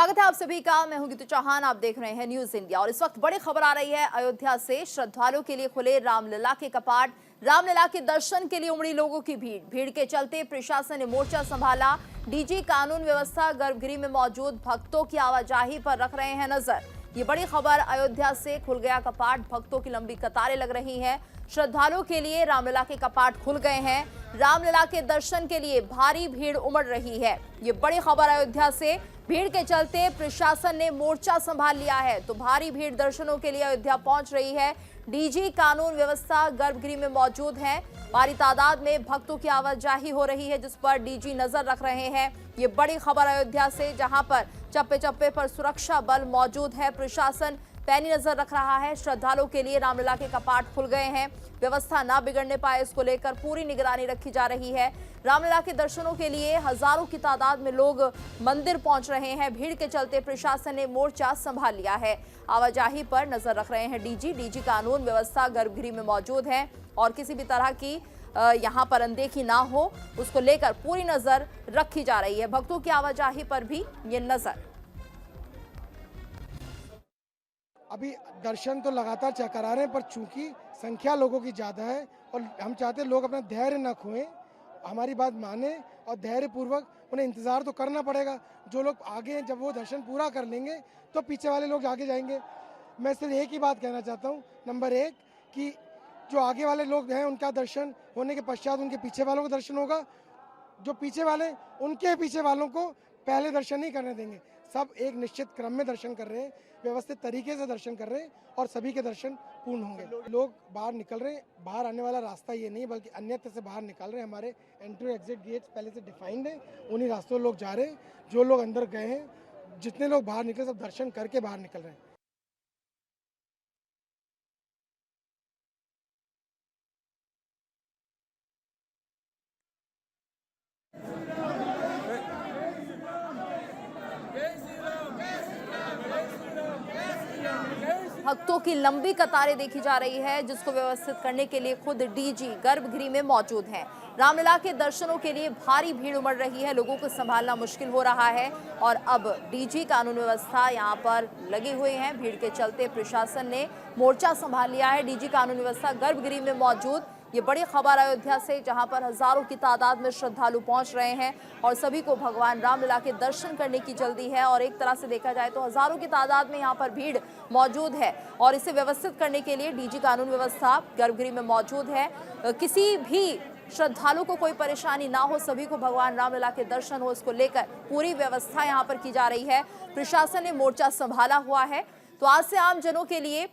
स्वागत है आप सभी का। मैं हूं गीतू चौहान, आप देख रहे हैं न्यूज इंडिया। और इस वक्त बड़ी खबर आ रही है अयोध्या से। श्रद्धालुओं के लिए खुले रामलला के कपाट। रामलला के दर्शन के लिए उमड़ी लोगों की भीड़ के चलते प्रशासन ने मोर्चा संभाला। डीजी कानून व्यवस्था गर्भगृह में मौजूद भक्तों की आवाजाही पर रख रहे हैं नजर। ये बड़ी खबर अयोध्या से। खुल गया कपाट, भक्तों की लंबी कतारें लग रही हैं। श्रद्धालुओं के लिए रामलला के कपाट खुल गए हैं। रामलला के दर्शन के लिए भारी भीड़ उमड़ रही है। ये बड़ी खबर अयोध्या से। भीड़ के चलते प्रशासन ने मोर्चा संभाल लिया है, तो भारी भीड़ दर्शनों के लिए अयोध्या पहुंच रही है। डीजी कानून व्यवस्था गर्भगृह में मौजूद है। भारी तादाद में भक्तों की आवाजाही हो रही है, जिस पर डीजी नजर रख रहे हैं। ये बड़ी खबर अयोध्या से, जहां पर चप्पे चप्पे पर सुरक्षा बल मौजूद है। प्रशासन पैनी नजर रख रहा है। श्रद्धालुओं के लिए रामलला के कपाट खुल गए हैं। व्यवस्था ना बिगड़ने पाए, इसको लेकर पूरी निगरानी रखी जा रही है। रामलला के दर्शनों के लिए हजारों की तादाद में लोग मंदिर पहुंच रहे हैं। भीड़ के चलते प्रशासन ने मोर्चा संभाल लिया है। आवाजाही पर नजर रख रहे हैं डीजी कानून व्यवस्था गर्भगृह में मौजूद है और किसी भी तरह की यहां पर अनदेखी ना हो, उसको लेकर पूरी नजर रखी जा रही है। भक्तों की आवाजाही पर भी ये नजर। अभी दर्शन तो लगातार करा रहे हैं, पर चूंकि संख्या लोगों की ज़्यादा है और हम चाहते हैं लोग अपना धैर्य न खोएं, हमारी बात माने और धैर्य पूर्वक उन्हें इंतज़ार तो करना पड़ेगा। जो लोग आगे हैं, जब वो दर्शन पूरा कर लेंगे तो पीछे वाले लोग आगे जाएंगे। मैं सिर्फ एक ही बात कहना चाहता हूँ, नंबर एक, कि जो आगे वाले लोग हैं उनका दर्शन होने के पश्चात उनके पीछे वालों का दर्शन होगा। जो पीछे वाले, उनके पीछे वालों को पहले दर्शन नहीं करने देंगे। सब एक निश्चित क्रम में दर्शन कर रहे हैं, व्यवस्थित तरीके से दर्शन कर रहे हैं और सभी के दर्शन पूर्ण होंगे। लोग बाहर निकल रहे हैं। बाहर आने वाला रास्ता ये नहीं बल्कि अन्यत्र से बाहर निकल रहे हैं। हमारे एंट्री एग्जिट गेट्स पहले से डिफाइंड है, उन्हीं रास्तों लोग जा रहे हैं। जो लोग अंदर गए हैं, जितने लोग बाहर निकले, सब दर्शन करके बाहर निकल रहे हैं। भक्तों की लंबी कतारें देखी जा रही है, जिसको व्यवस्थित करने के लिए खुद डीजी गर्भगृह में मौजूद हैं। रामलला के दर्शनों के लिए भारी भीड़ उमड़ रही है। लोगों को संभालना मुश्किल हो रहा है और अब डीजी कानून व्यवस्था यहां पर लगे हुए हैं। भीड़ के चलते प्रशासन ने मोर्चा संभाल लिया है। डीजी कानून व्यवस्था गर्भगृह में मौजूद। ये बड़ी खबर अयोध्या से, जहां पर हजारों की तादाद में श्रद्धालु पहुंच रहे हैं और सभी को भगवान रामलला के दर्शन करने की जल्दी है। और एक तरह से देखा जाए तो हजारों की तादाद में यहां पर भीड़ मौजूद है और इसे व्यवस्थित करने के लिए डीजी कानून व्यवस्था गर्भगृह में मौजूद है। किसी भी श्रद्धालु को कोई परेशानी ना हो, सभी को भगवान रामलला के दर्शन हो, इसको लेकर पूरी व्यवस्था यहाँ पर की जा रही है। प्रशासन ने मोर्चा संभाला हुआ है। तो आज से आम जनों के लिए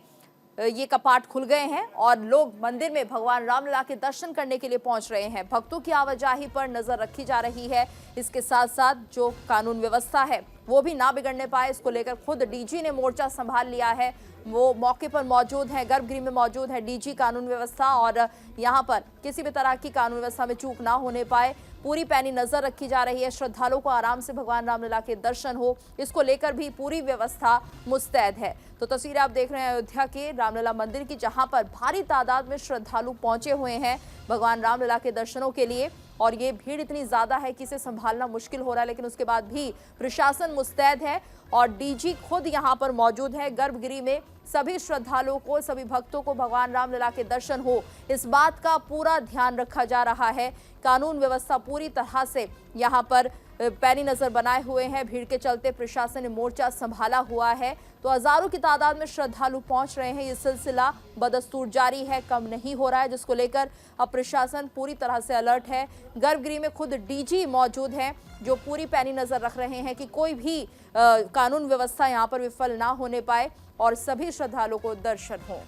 ये कपाट खुल गए हैं और लोग मंदिर में भगवान रामलला के दर्शन करने के लिए पहुंच रहे हैं। भक्तों की आवाजाही पर नजर रखी जा रही है। इसके साथ साथ जो कानून व्यवस्था है वो भी ना बिगड़ने पाए, इसको लेकर खुद डीजी ने मोर्चा संभाल लिया है। वो मौके पर मौजूद है, गर्भगृह में मौजूद है डीजी कानून व्यवस्था और यहाँ पर किसी भी तरह की कानून व्यवस्था में चूक ना होने पाए, पूरी पैनी नजर रखी जा रही है। श्रद्धालुओं को आराम से भगवान रामलला के दर्शन हो, इसको लेकर भी पूरी व्यवस्था मुस्तैद है। तो तस्वीरें आप देख रहे हैं अयोध्या के रामलला मंदिर की, जहां पर भारी तादाद में श्रद्धालु पहुंचे हुए हैं भगवान रामलला के दर्शनों के लिए। और ये भीड़ इतनी ज्यादा है कि इसे संभालना मुश्किल हो रहा है, लेकिन उसके बाद भी प्रशासन मुस्तैद है और डीजी खुद यहां पर मौजूद है गर्भगृह में। सभी श्रद्धालुओं को, सभी भक्तों को भगवान रामलला के दर्शन हो, इस बात का पूरा ध्यान रखा जा रहा है। कानून व्यवस्था पूरी तरह से यहाँ पर पैनी नजर बनाए हुए हैं। भीड़ के चलते प्रशासन ने मोर्चा संभाला हुआ है। तो हजारों की तादाद में श्रद्धालु पहुंच रहे हैं। ये सिलसिला बदस्तूर जारी है, कम नहीं हो रहा है, जिसको लेकर अब प्रशासन पूरी तरह से अलर्ट है। गर्भगृह में खुद डीजी मौजूद है, जो पूरी पैनी नजर रख रहे हैं कि कोई भी कानून व्यवस्था यहाँ पर विफल ना होने पाए और सभी श्रद्धालुओं को दर्शन हो।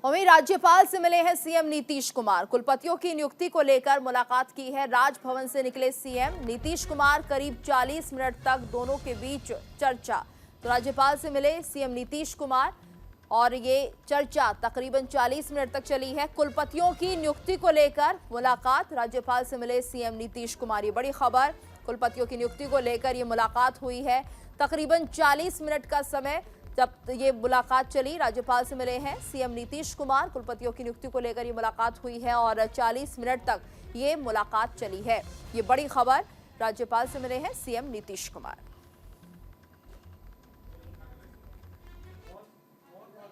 वहीं राज्यपाल से मिले हैं सीएम नीतीश कुमार। कुलपतियों की नियुक्ति को लेकर मुलाकात की है। राजभवन से निकले सीएम नीतीश कुमार। करीब 40 मिनट तक दोनों के बीच चर्चा। तो राज्यपाल से मिले सीएम नीतीश कुमार और ये चर्चा तकरीबन 40 मिनट तक चली है। कुलपतियों की नियुक्ति को लेकर मुलाकात, राज्यपाल से मिले सीएम नीतीश कुमार। ये बड़ी खबर, कुलपतियों की नियुक्ति को लेकर ये मुलाकात हुई है। तकरीबन 40 मिनट का समय जब ये मुलाकात चली, राज्यपाल से मिले हैं सीएम नीतीश कुमार। कुलपतियों की नियुक्ति को लेकर ये मुलाकात हुई है और 40 मिनट तक ये मुलाकात चली है। ये बड़ी खबर, राज्यपाल से मिले हैं सीएम नीतीश कुमार।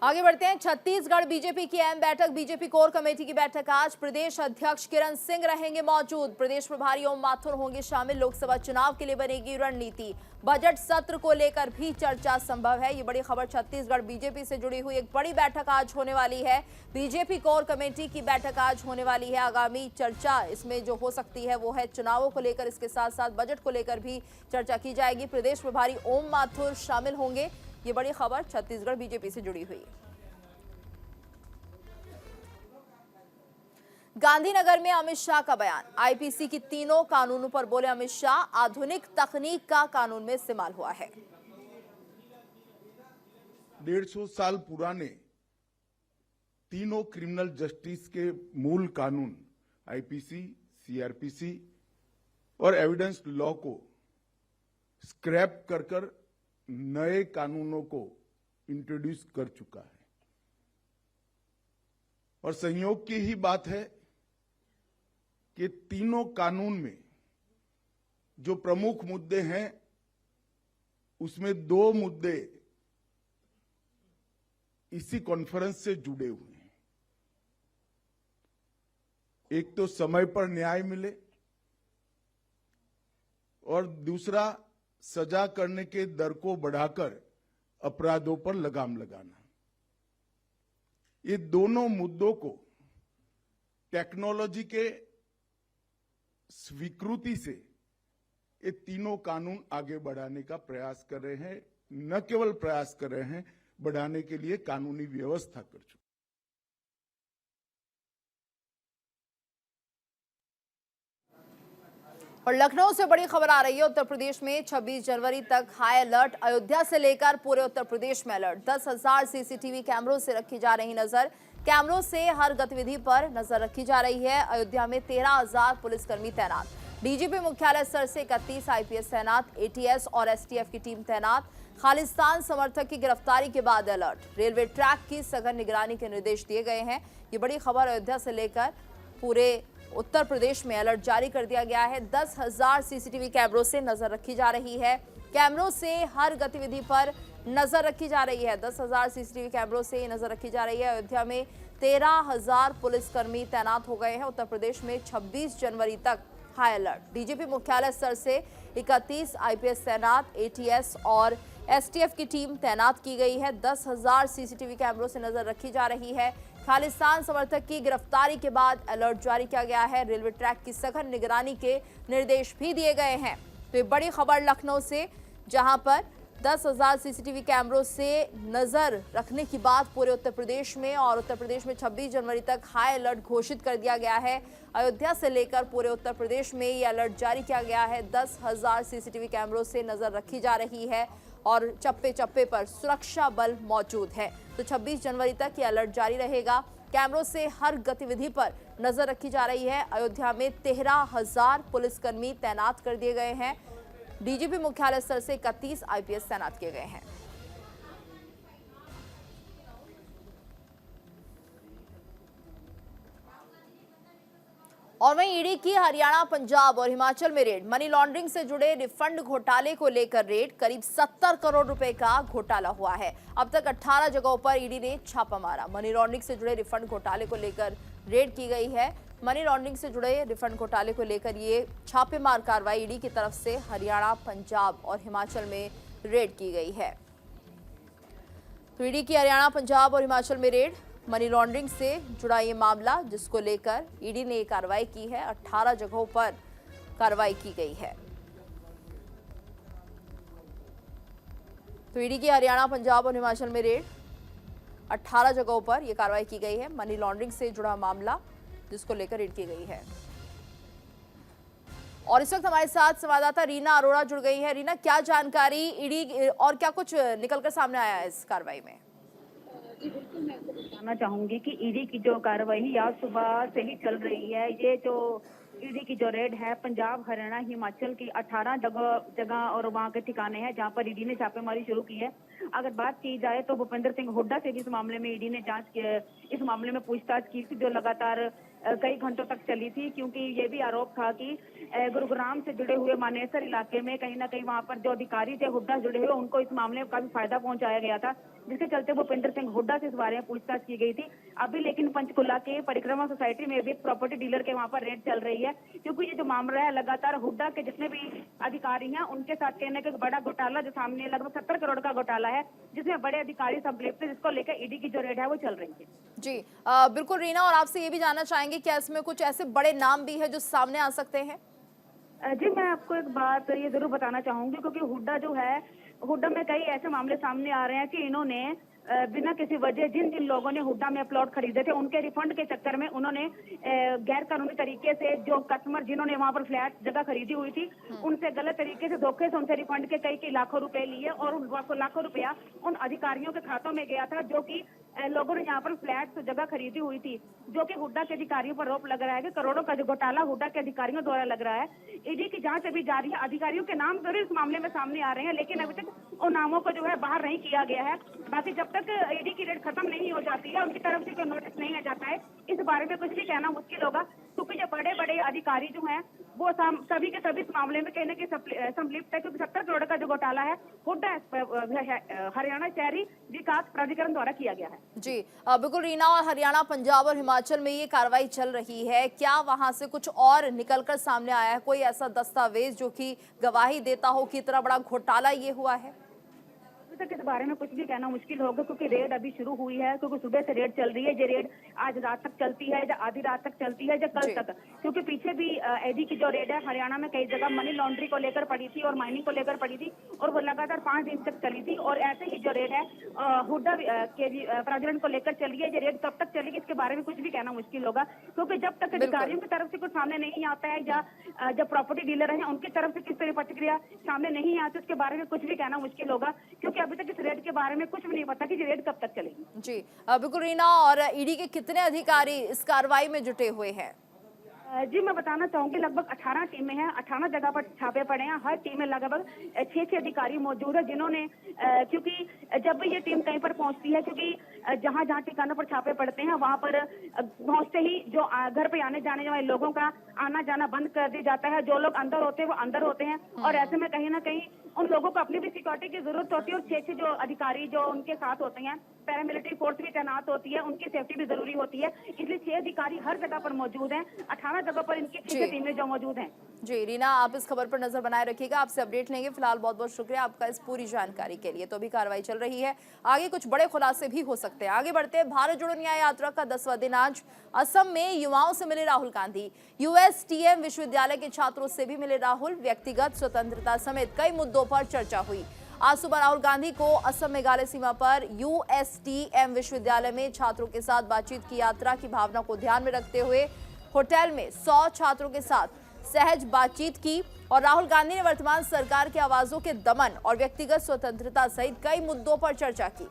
आगे बढ़ते हैं। छत्तीसगढ़ बीजेपी की अहम बैठक, बीजेपी कोर कमेटी की बैठक आज। प्रदेश अध्यक्ष किरण सिंह रहेंगे मौजूद, प्रदेश प्रभारी ओम माथुर होंगे शामिल। लोकसभा चुनाव के लिए बनेगी रणनीति, बजट सत्र को लेकर भी चर्चा संभव है। ये बड़ी खबर छत्तीसगढ़ बीजेपी से जुड़ी हुई एक बड़ी बैठक आज होने वाली है। बीजेपी कोर कमेटी की बैठक आज होने वाली है। आगामी चर्चा इसमें जो हो सकती है वो है चुनावों को लेकर, इसके साथ साथ बजट को लेकर भी चर्चा की जाएगी। प्रदेश प्रभारी ओम माथुर शामिल होंगे। ये बड़ी खबर छत्तीसगढ़ बीजेपी से जुड़ी हुई। गांधीनगर में अमित शाह का बयान, आईपीसी की तीनों कानूनों पर बोले अमित शाह, आधुनिक तकनीक का कानून में इस्तेमाल हुआ है। 150 साल पुराने तीनों क्रिमिनल जस्टिस के मूल कानून आईपीसी, सीआरपीसी और एविडेंस लॉ को स्क्रैप कर नए कानूनों को इंट्रोड्यूस कर चुका है। और संयोग की ही बात है कि तीनों कानून में जो प्रमुख मुद्दे हैं उसमें 2 मुद्दे इसी कॉन्फ्रेंस से जुड़े हुए हैं। एक तो समय पर न्याय मिले और दूसरा सजा करने के दर को बढ़ाकर अपराधों पर लगाम लगाना। ये दोनों मुद्दों को टेक्नोलॉजी के स्वीकृति से ये तीनों कानून आगे बढ़ाने का प्रयास कर रहे हैं। न केवल प्रयास कर रहे हैं, बढ़ाने के लिए कानूनी व्यवस्था कर चुके। और लखनऊ से बड़ी खबर आ रही है। उत्तर प्रदेश में 26 जनवरी तक हाई अलर्ट, अयोध्या से लेकर पूरे उत्तर प्रदेश में अलर्ट। 10,000 सीसीटीवी कैमरों से रखी जा रही नजर, कैमरों से हर गतिविधि पर नजर रखी जा रही है। अयोध्या में 13,000 पुलिसकर्मी तैनात, डीजीपी मुख्यालय स्तर से 31 आईपीएस तैनात, एटीएस और एसटीएफ की टीम तैनात। खालिस्तान समर्थक की गिरफ्तारी के बाद अलर्ट, रेलवे ट्रैक की सघन निगरानी के निर्देश दिए गए हैं। ये बड़ी खबर, अयोध्या से लेकर पूरे उत्तर प्रदेश में अलर्ट जारी कर दिया गया है। 10,000 सीसीटीवी कैमरों से नजर रखी जा रही है, कैमरों से हर गतिविधि पर नजर रखी जा रही है। 10,000 सीसीटीवी कैमरों से नजर रखी जा रही है। अयोध्या में 13,000 पुलिसकर्मी तैनात हो गए हैं। उत्तर प्रदेश में 26 जनवरी तक हाई अलर्ट, डीजीपी मुख्यालय स्तर से 31 आईपीएस तैनात, एटीएस और एसटीएफ की टीम तैनात की गई है। 10,000 सीसीटीवी कैमरों से नजर रखी जा रही है। खालिस्तान समर्थक की गिरफ्तारी के बाद अलर्ट जारी किया गया है। रेलवे ट्रैक की सघन निगरानी के निर्देश भी दिए गए हैं। तो ये बड़ी खबर लखनऊ से, जहां पर 10,000 सीसीटीवी कैमरों से नजर रखने की बात पूरे उत्तर प्रदेश में, और उत्तर प्रदेश में 26 जनवरी तक हाई अलर्ट घोषित कर दिया गया है। अयोध्या से लेकर पूरे उत्तर प्रदेश में ये अलर्ट जारी किया गया है। 10,000 सीसीटीवी कैमरों से नजर रखी जा रही है और चप्पे चप्पे पर सुरक्षा बल मौजूद है। तो 26 जनवरी तक ये अलर्ट जारी रहेगा। कैमरों से हर गतिविधि पर नजर रखी जा रही है। अयोध्या में 13,000 पुलिसकर्मी तैनात कर दिए गए हैं। डीजीपी मुख्यालय स्तर से 31 आईपीएस तैनात किए गए हैं। और वहीं ईडी की हरियाणा, पंजाब और हिमाचल में रेड, मनी लॉन्ड्रिंग से जुड़े रिफंड घोटाले को लेकर रेड, करीब 70 करोड़ रुपए का घोटाला हुआ है। अब तक 18 जगहों पर ईडी ने छापा मारा। मनी लॉन्ड्रिंग से जुड़े रिफंड घोटाले को लेकर रेड की गई है। मनी लॉन्ड्रिंग से जुड़े रिफंड घोटाले को लेकर ये छापेमार कार्रवाई ईडी की तरफ से हरियाणा, पंजाब और हिमाचल में रेड की गई है। तो ईडी की हरियाणा, पंजाब और हिमाचल में रेड, मनी लॉन्ड्रिंग से जुड़ा ये मामला जिसको लेकर ईडी ने कार्रवाई की है। 18 जगहों पर कार्रवाई की गई है। तो ईडी की हरियाणा, पंजाब और हिमाचल में रेड, 18 जगहों पर यह कार्रवाई की गई है। मनी लॉन्ड्रिंग से जुड़ा मामला जिसको लेकर रेड की गई है। और इस वक्त हमारे साथ संवाददाता रीना अरोड़ा जुड़ गई है। रीना, क्या जानकारी ईडी और क्या कुछ निकलकर सामने आया है इस कार्रवाई में? जी बिल्कुल, मैं आपको बताना चाहूंगी कि ईडी की जो कार्रवाई आज सुबह से ही चल रही है। ये जो ईडी की जो रेड है, पंजाब, हरियाणा, हिमाचल की 18 जगह और वहां के ठिकाने हैं जहां पर ईडी ने छापेमारी शुरू की है। अगर बात की जाए तो भूपेंद्र सिंह हुड्डा से भी इस मामले में ईडी ने जांच की, इस मामले में पूछताछ की थी, जो लगातार कई घंटों तक चली थी, क्योंकि ये भी आरोप था कि गुरुग्राम से जुड़े हुए मानेसर इलाके में कहीं ना कहीं वहां पर जो अधिकारी थे हुड्डा जुड़े हुए, उनको इस मामले में काफी फायदा पहुंचाया गया था, जिसके चलते भूपिंदर सिंह हुड्डा से इस बारे में पूछताछ की गई थी। अभी लेकिन पंचकुला के परिक्रमा सोसाइटी में भी प्रॉपर्टी डीलर के वहां पर रेड चल रही है, क्योंकि ये जो मामला है लगातार हुड्डा के जितने भी अधिकारी हैं उनके साथ कहने का एक बड़ा घोटाला जो सामने लगभग 70 करोड़ का घोटाला है, जिसमें बड़े अधिकारी संलिप्त है, जिसको लेकर ईडी की जो रेड है वो चल रही है। जी बिल्कुल रीना, और आपसे ये भी जानना चाहेंगे क्या इसमें कुछ ऐसे बड़े नाम भी है जो सामने आ सकते हैं? जी, मैं आपको एक बात ये जरूर बताना चाहूंगी, क्योंकि हुड्डा में कई ऐसे मामले सामने आ रहे हैं कि इन्होंने बिना किसी वजह जिन जिन लोगों ने हुड्डा में प्लॉट खरीदे थे उनके रिफंड के चक्कर में उन्होंने गैर कानूनी तरीके से जो कस्टमर जिन्होंने वहां पर फ्लैट जगह खरीदी हुई थी उनसे गलत तरीके से धोखे से उनसे रिफंड के कई लाखों रुपए लिए, और उन लाखों रुपया उन अधिकारियों के खातों में गया था, जो कि लोगों ने यहाँ पर फ्लैट जगह खरीदी हुई थी, जो कि हुड्डा के अधिकारियों पर आरोप लग रहा है कि करोड़ों का जो घोटाला हुड्डा के अधिकारियों द्वारा लग रहा है। ईडी की जांच अभी जारी है, अधिकारियों के नाम जरूर इस मामले में सामने आ रहे हैं, लेकिन अभी तक उन नामों को जो है बाहर नहीं किया गया है। बाकी जब तक ईडी की रेड खत्म नहीं हो जाती है, उनकी तरफ से कोई नोटिस नहीं आ जाता है, इस बारे में कुछ भी कहना मुश्किल होगा, क्योंकि जो बड़े बड़े अधिकारी जो हैं वो सभी के सभी इस मामले में कहने के संलिप्त है, क्योंकि 70 करोड़ का जो घोटाला है हुड्डा हरियाणा शहरी विकास प्राधिकरण द्वारा किया गया है। जी बिल्कुल रीना, और हरियाणा, पंजाब और हिमाचल में ये कार्रवाई चल रही है, क्या वहां से कुछ और निकलकर सामने आया है, कोई ऐसा दस्तावेज जो कि गवाही देता हो कि इतना बड़ा घोटाला ये हुआ है? तक इस बारे में कुछ भी कहना मुश्किल होगा, क्योंकि रेड अभी शुरू हुई है, क्योंकि सुबह से रेड चल रही है। ये रेड आज रात तक चलती है या आधी रात तक चलती है या कल तक, क्योंकि पीछे भी ईडी की जो रेड है हरियाणा में कई जगह मनी लॉन्ड्री को लेकर पड़ी थी और माइनिंग को लेकर पड़ी थी, और वो लगातार 5 दिन तक चली थी। और ऐसे ही जो रेड है हुड्डा के प्राधिकरण को लेकर चली है, ये रेड कब तक चलेगी इसके बारे में कुछ भी कहना मुश्किल होगा, क्योंकि जब तक अधिकारियों की तरफ से कुछ सामने नहीं आता है या जब प्रॉपर्टी डीलर है उनकी तरफ से किस तरह प्रतिक्रिया सामने नहीं आती, उसके बारे में कुछ भी कहना मुश्किल होगा, क्योंकि अभी तक इस रेड के बारे में कुछ भी नहीं पता कि रेड कब तक चलेगी। जी बिल्कुल रीना, और ईडी के कितने अधिकारी इस कार्रवाई में जुटे हुए हैं? जी, मैं बताना चाहूंगी लगभग 18 टीमें हैं, 18 जगह पर छापे पड़े हैं। हर टीम में लगभग 6 अधिकारी मौजूद है, जिन्होंने क्योंकि जब भी ये टीम कहीं पर पहुंचती है, क्योंकि जहां जहां ठिकानों पर छापे पड़ते हैं वहां पर पहुंचते ही जो घर पे आने जाने वाले लोगों का आना जाना बंद कर दिया जाता है। जो लोग अंदर होते हैं वो अंदर होते हैं, और ऐसे में कहीं ना कहीं उन लोगों को अपनी भी सिक्योरिटी की जरूरत होती है, और 6 जो अधिकारी जो उनके साथ होते हैं, पैरामिलिट्री फोर्स भी तैनात होती है, उनकी सेफ्टी भी जरूरी होती है, इसलिए 6 अधिकारी हर जगह पर मौजूद हैं। 18 जगह पर इनकी 6 टीमें जो मौजूद हैं। जी रीना, आप इस खबर पर नजर बनाए रखिएगा, आपसे अपडेट लेंगे। फिलहाल बहुत बहुत शुक्रिया आपका इस पूरी जानकारी के लिए। तो अभी कार्रवाई चल रही है, आगे कुछ बड़े खुलासे भी हो सकते हैं। आगे बढ़ते हैं, भारत जोड़ो न्याय यात्रा का 10वां दिन आज असम में युवाओं से मिले राहुल गांधी। यूएसटीएम विश्वविद्यालय के छात्रों से भी मिले राहुल। व्यक्तिगत स्वतंत्रता समेत कई मुद्दों पर चर्चा हुई। आज सुबह राहुल गांधी को असम मेघालय सीमा पर यूएसटीएम विश्वविद्यालय में छात्रों के साथ बातचीत की यात्रा की भावना को ध्यान में रखते हुए होटल में 100 छात्रों के साथ सहज बातचीत की, और राहुल गांधी ने वर्तमान सरकार की आवाजों के दमन और व्यक्तिगत स्वतंत्रता सहित कई मुद्दों पर चर्चा की।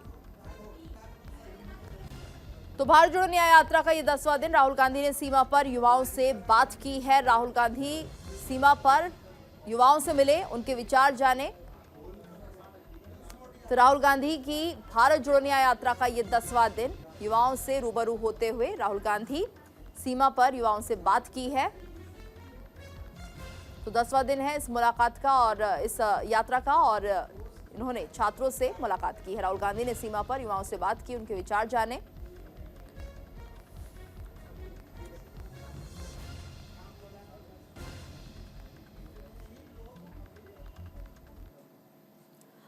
तो भारत जोड़ो न्याय यात्रा का ये 10वां दिन, राहुल गांधी ने सीमा पर युवाओं से बात की है। राहुल गांधी सीमा पर युवाओं से मिले, उनके विचार जाने। तो राहुल गांधी की भारत जोड़ो न्याय यात्रा का ये 10वां दिन, युवाओं से रूबरू होते हुए राहुल गांधी सीमा पर युवाओं से बात की है। तो 10वां दिन है इस मुलाकात का और इस यात्रा का, और इन्होंने छात्रों से मुलाकात की है। राहुल गांधी ने सीमा पर युवाओं से बात की, उनके विचार जाने।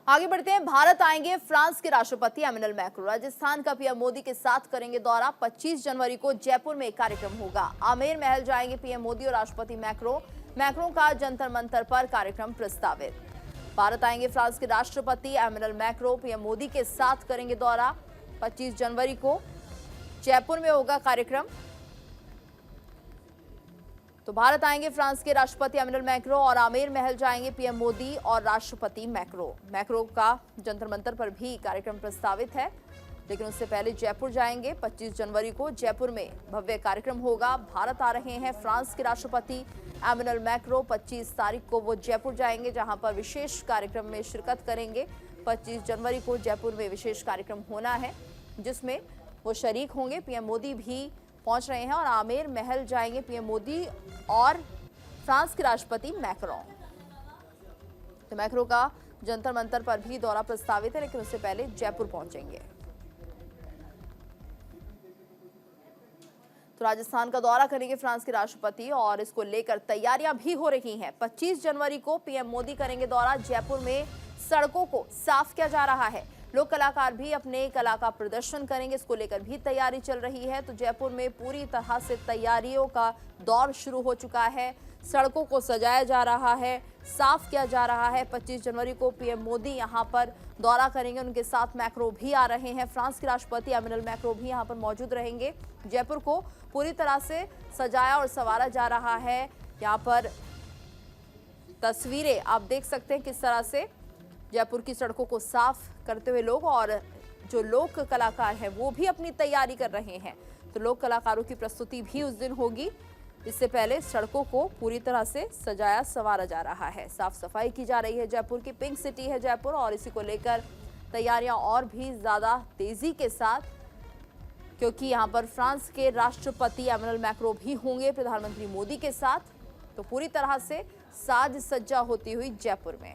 आगे बढ़ते हैं, भारत आएंगे फ्रांस के राष्ट्रपति एमेनुअल मैक्रों। राजस्थान का पीएम मोदी के साथ करेंगे दौरा। 25 जनवरी को जयपुर में एक कार्यक्रम होगा। आमेर महल जाएंगे पीएम मोदी और राष्ट्रपति मैक्रों का जंतर मंतर पर कार्यक्रम प्रस्तावित। भारत आएंगे फ्रांस के राष्ट्रपति एमेनुअल मैक्रों, पीएम मोदी के साथ करेंगे दौरा। 25 जनवरी को जयपुर में होगा कार्यक्रम। तो भारत आएंगे फ्रांस के राष्ट्रपति एमेनुअल मैक्रों और आमेर महल जाएंगे पीएम मोदी और राष्ट्रपति मैक्रों का जंतर मंतर पर भी कार्यक्रम प्रस्तावित है, लेकिन उससे पहले जयपुर जाएंगे। 25 जनवरी को जयपुर में भव्य कार्यक्रम होगा। भारत आ रहे हैं फ्रांस के राष्ट्रपति एमेनुअल मैक्रों। 25 तारीख को वो जयपुर जाएंगे, जहां पर विशेष कार्यक्रम में शिरकत करेंगे। 25 जनवरी को जयपुर में विशेष कार्यक्रम होना है, जिसमें वो शरीक होंगे। पीएम मोदी भी पहुंच रहे हैं और आमेर महल जाएंगे पीएम मोदी और फ्रांस के राष्ट्रपति मैक्रों। तो मैक्रों का जंतर मंतर पर भी दौरा प्रस्तावित है, लेकिन उससे पहले जयपुर पहुंचेंगे। तो राजस्थान का दौरा करेंगे फ्रांस के राष्ट्रपति और इसको लेकर तैयारियां भी हो रही हैं। 25 जनवरी को पीएम मोदी करेंगे दौरा। जयपुर में सड़कों को साफ किया जा रहा है। लोक कलाकार भी अपने कला का प्रदर्शन करेंगे, इसको लेकर भी तैयारी चल रही है। तो जयपुर में पूरी तरह से तैयारियों का दौर शुरू हो चुका है। सड़कों को सजाया जा रहा है, साफ किया जा रहा है। 25 जनवरी को पीएम मोदी यहां पर दौरा करेंगे, उनके साथ मैक्रो भी आ रहे हैं। फ्रांस के राष्ट्रपति एमेनुएल मैक्रो भी यहां पर मौजूद रहेंगे। जयपुर को पूरी तरह से सजाया और संवारा जा रहा है। यहां पर तस्वीरें आप देख सकते हैं किस तरह से जयपुर की सड़कों को साफ करते हुए लोग, और जो लोक कलाकार हैं वो भी अपनी तैयारी कर रहे हैं। तो लोक कलाकारों की प्रस्तुति भी उस दिन होगी। इससे पहले सड़कों को पूरी तरह से सजाया संवारा जा रहा है, साफ सफाई की जा रही है। जयपुर की पिंक सिटी है जयपुर, और इसी को लेकर तैयारियां और भी ज्यादा तेजी के साथ, क्योंकि यहां पर फ्रांस के राष्ट्रपति एमेनुएल मैक्रो भी होंगे प्रधानमंत्री मोदी के साथ। तो पूरी तरह से साज सज्जा होती हुई जयपुर में।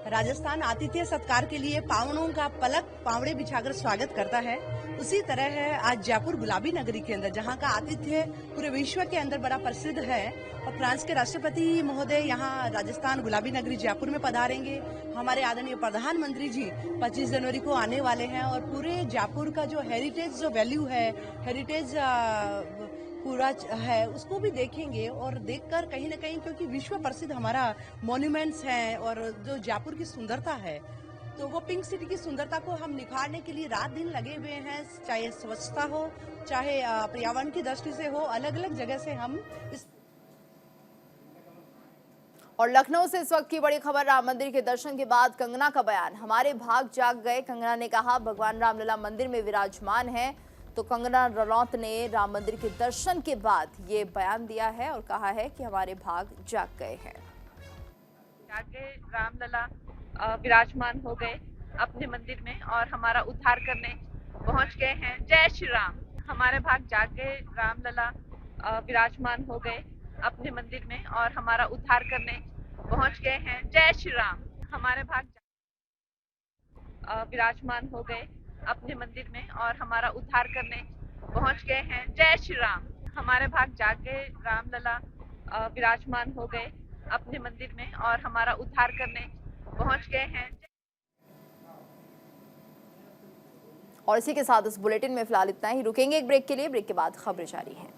राजस्थान आतिथ्य सत्कार के लिए पावनों का पलक पावड़े बिछाकर स्वागत करता है। उसी तरह है आज जयपुर गुलाबी नगरी के अंदर, जहां का आतिथ्य पूरे विश्व के अंदर बड़ा प्रसिद्ध है। और फ्रांस के राष्ट्रपति महोदय यहां राजस्थान गुलाबी नगरी जयपुर में पधारेंगे। हमारे आदरणीय प्रधानमंत्री जी 25 जनवरी को आने वाले हैं और पूरे जयपुर का जो हेरिटेज जो वैल्यू है, हेरिटेज पूरा है, उसको भी देखेंगे। और देखकर कहीं ना कहीं, क्योंकि विश्व प्रसिद्ध हमारा मॉन्यूमेंट्स हैं और जो जयपुर की सुंदरता है, तो वो पिंक सिटी की सुंदरता को हम निखारने के लिए रात दिन लगे हुए हैं। चाहे स्वच्छता हो, चाहे पर्यावरण की दृष्टि से हो, अलग अलग जगह से हम इस। और लखनऊ से इस वक्त की बड़ी खबर, राम मंदिर के दर्शन के बाद कंगना का बयान। हमारे भाग जाग गए, कंगना ने कहा। भगवान रामलला मंदिर में विराजमान है। तो कंगना रनौत ने राम मंदिर के दर्शन के बाद ये बयान दिया है और कहा है कि हमारे भाग जाग गए हैं। जागे रामलला विराजमान हो गए अपने मंदिर में और हमारा उद्धार करने पहुंच गए हैं। जय श्री राम। हमारे भाग जागे रामलला विराजमान हो गए अपने मंदिर में और हमारा उद्धार करने पहुंच गए हैं। जय श्री राम। हमारे भाग विराजमान हो गए अपने मंदिर में और हमारा उद्धार करने पहुंच गए हैं। जय श्री राम। हमारे भाग जागे रामलला विराजमान हो गए अपने मंदिर में और हमारा उद्धार करने पहुंच गए हैं। और इसी के साथ इस बुलेटिन में फिलहाल इतना ही। रुकेंगे एक ब्रेक के लिए, ब्रेक के बाद खबरें जारी हैं।